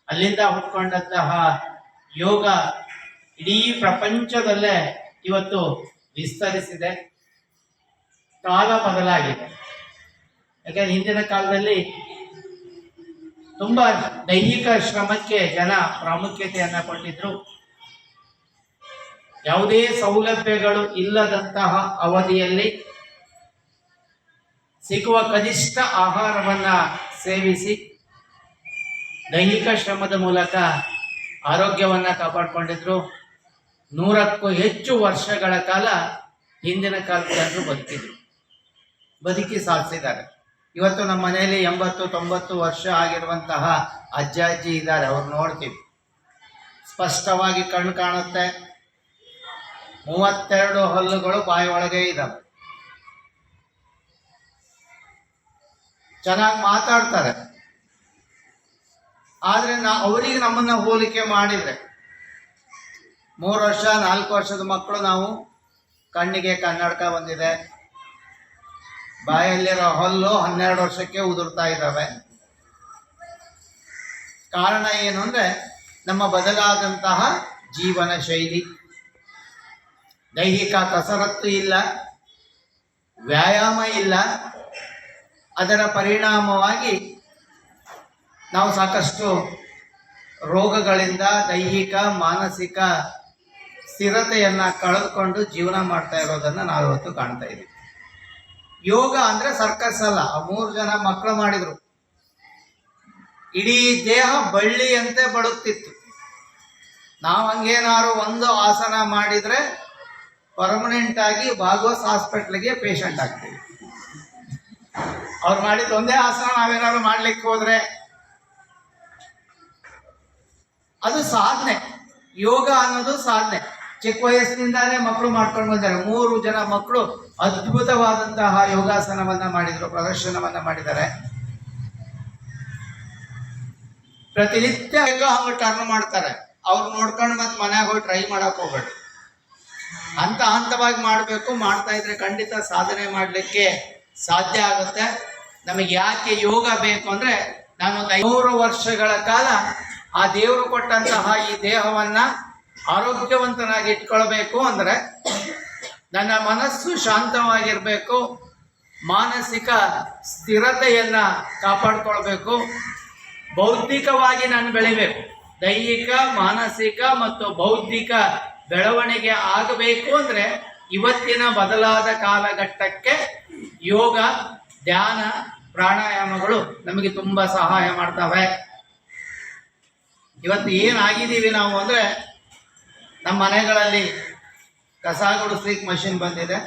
ಅಲ್ಲಿಂದ ಹುಟ್ಕೊಂಡಂತಹ ಯೋಗ ಇಡೀ ಪ್ರಪಂಚದಲ್ಲೇ ಇವತ್ತು ವಿಸ್ತರಿಸಿದೆ. ಕಾಲ ಬದಲಾಗಿದೆ. ಯಾಕಂದ್ರೆ ಹಿಂದಿನ ಕಾಲದಲ್ಲಿ ತುಂಬ ದೈಹಿಕ ಶ್ರಮಕ್ಕೆ ಜನ ಪ್ರಾಮುಖ್ಯತೆಯನ್ನು ಕೊಟ್ಟಿದ್ರು. ಯಾವುದೇ ಸೌಲಭ್ಯಗಳು ಇಲ್ಲದಂತಹ ಅವಧಿಯಲ್ಲಿ ಸಿಗುವ ಕನಿಷ್ಠ ಆಹಾರವನ್ನು ಸೇವಿಸಿ ದೈಹಿಕ ಶ್ರಮದ ಮೂಲಕ ಆರೋಗ್ಯವನ್ನು ಕಾಪಾಡಿಕೊಂಡಿದ್ರು. 100ಕ್ಕೂ ಹೆಚ್ಚು ವರ್ಷಗಳ ಕಾಲ ಹಿಂದಿನ ಕಾಲದ ಜನರು ಬದುಕಿ ಸಾಧಿಸಿದ್ದಾರೆ. ಇವತ್ತು ನಮ್ಮ ಮನೆಯಲ್ಲಿ 80-90 ವರ್ಷ ಆಗಿರುವಂತಹ ಅಜ್ಜಿ ಇದ್ದಾರೆ. ಅವ್ರು ನೋಡ್ತೀವಿ, ಸ್ಪಷ್ಟವಾಗಿ ಕಣ್ಣು ಕಾಣುತ್ತೆ, 32 ಹಲ್ಲುಗಳು ಬಾಯಿ ಒಳಗೆ ಇದ್ದಾವೆ, ಚೆನ್ನಾಗಿ ಮಾತಾಡ್ತಾರೆ. ಆದರೆ ಅವರಿಗೆ ನಮ್ಮನ್ನು ಹೋಲಿಕೆ ಮಾಡಿದರೆ 3 ವರ್ಷ 4 ವರ್ಷದ ಮಕ್ಕಳು ನಾವು ಕಣ್ಣಿಗೆ ಕನ್ನಡಕ ಬಂದಿದೆ, ಬಾಯಲ್ಲಿರೋ ಹಲ್ಲು 12 ವರ್ಷಕ್ಕೆ ಉದುರ್ತಾ ಇದ್ದಾವೆ. ಕಾರಣ ಏನು ಅಂದರೆ ನಮ್ಮ ಬದಲಾದಂತಹ ಜೀವನ ಶೈಲಿ. ದೈಹಿಕ ಕಸರತ್ತು ಇಲ್ಲ, ವ್ಯಾಯಾಮ ಇಲ್ಲ. ಅದರ ಪರಿಣಾಮವಾಗಿ ನಾವು ಸಾಕಷ್ಟು ರೋಗಗಳಿಂದ ದೈಹಿಕ ಮಾನಸಿಕ ಸ್ಥಿರತೆಯನ್ನು ಕಳೆದುಕೊಂಡು ಜೀವನ ಮಾಡ್ತಾ ಇರೋದನ್ನು ನಾವಿವತ್ತು ಕಾಣ್ತಾ ಇದ್ದೀವಿ. ಯೋಗ ಅಂದರೆ ಸರ್ಕಸ್ ಅಲ್ಲ. 3 ಜನ ಮಕ್ಕಳು ಮಾಡಿದರು, ಇಡೀ ದೇಹ ಬಳ್ಳಿಯಂತೆ ಬಡುತ್ತಿತ್ತು. ನಾವು ಹಂಗೇನಾದ್ರು ಒಂದು ಆಸನ ಮಾಡಿದರೆ ಪರ್ಮನೆಂಟ್ ಆಗಿ ಭಾಗವತ್ ಹಾಸ್ಪಿಟ್ಲಿಗೆ ಪೇಷಂಟ್ ಆಗ್ತೀವಿ. ಅವ್ರು ಮಾಡಿದ ಒಂದೇ ಆಸನ ನಾವೇನಾದ್ರು ಮಾಡ್ಲಿಕ್ಕೆ ಹೋದ್ರೆ ಅದು ಸಾಧನೆ. ಯೋಗ ಅನ್ನೋದು ಸಾಧನೆ. ಚಿಕ್ಕ ವಯಸ್ಸಿನಿಂದಾನೇ ಮಕ್ಕಳು ಮಾಡ್ಕೊಂಡು ಬಂದಿದ್ದಾರೆ. 3 ಜನ ಮಕ್ಕಳು ಅದ್ಭುತವಾದಂತಹ ಯೋಗಾಸನವನ್ನ ಮಾಡಿದ್ರು, ಪ್ರದರ್ಶನವನ್ನ ಮಾಡಿದ್ದಾರೆ. ಪ್ರತಿನಿತ್ಯ ಹಂಗೆ ಟರ್ನ್ ಮಾಡ್ತಾರೆ. ಅವ್ರು ನೋಡ್ಕೊಂಡು ಮತ್ತೆ ಮನೆಯಾಗ ಹೋಗಿ ಟ್ರೈ ಮಾಡಕ್ ಹೋಗ್ಬೇಡಿ. ಹಂತವಾಗಿ ಮಾಡಬೇಕು. ಮಾಡ್ತಾ ಇದ್ರೆ ಖಂಡಿತ ಸಾಧನೆ ಮಾಡಲಿಕ್ಕೆ ಸಾಧ್ಯ ಆಗುತ್ತೆ. ನಮಗೆ ಯಾಕೆ ಯೋಗ ಬೇಕು ಅಂದರೆ, ನಾನು 500 ವರ್ಷಗಳ ಕಾಲ ಆ ದೇವರು ಕೊಟ್ಟಂತಹ ಈ ದೇಹವನ್ನು ಆರೋಗ್ಯವಂತನಾಗಿ ಇಟ್ಕೊಳ್ಬೇಕು ಅಂದರೆ ನನ್ನ ಮನಸ್ಸು ಶಾಂತವಾಗಿರಬೇಕು, ಮಾನಸಿಕ ಸ್ಥಿರತೆಯನ್ನು ಕಾಪಾಡ್ಕೊಳ್ಬೇಕು, ಬೌದ್ಧಿಕವಾಗಿ ನಾನು ಬೆಳಿಬೇಕು. ದೈಹಿಕ ಮಾನಸಿಕ ಮತ್ತು ಬೌದ್ಧಿಕ ಬೆಳವಣಿಗೆ ಆಗಬೇಕು ಅಂದರೆ ಇವತ್ತಿನ ಬದಲಾದ ಕಾಲಘಟ್ಟಕ್ಕೆ ಯೋಗ, ಧ್ಯಾನ, ಪ್ರಾಣಾಯಾಮಗಳು ನಮಗೆ ತುಂಬ ಸಹಾಯ ಮಾಡ್ತವೆ. ಇವತ್ತು ಏನಾಗಿದ್ದೀವಿ ನಾವು ಅಂದರೆ, ನಮ್ಮ ಮನೆಗಳಲ್ಲಿ ಕಸ ಗುಡಿಸ್ಲಿಕ್ಕೆ ಮಷಿನ್ ಬಂದಿದೆ,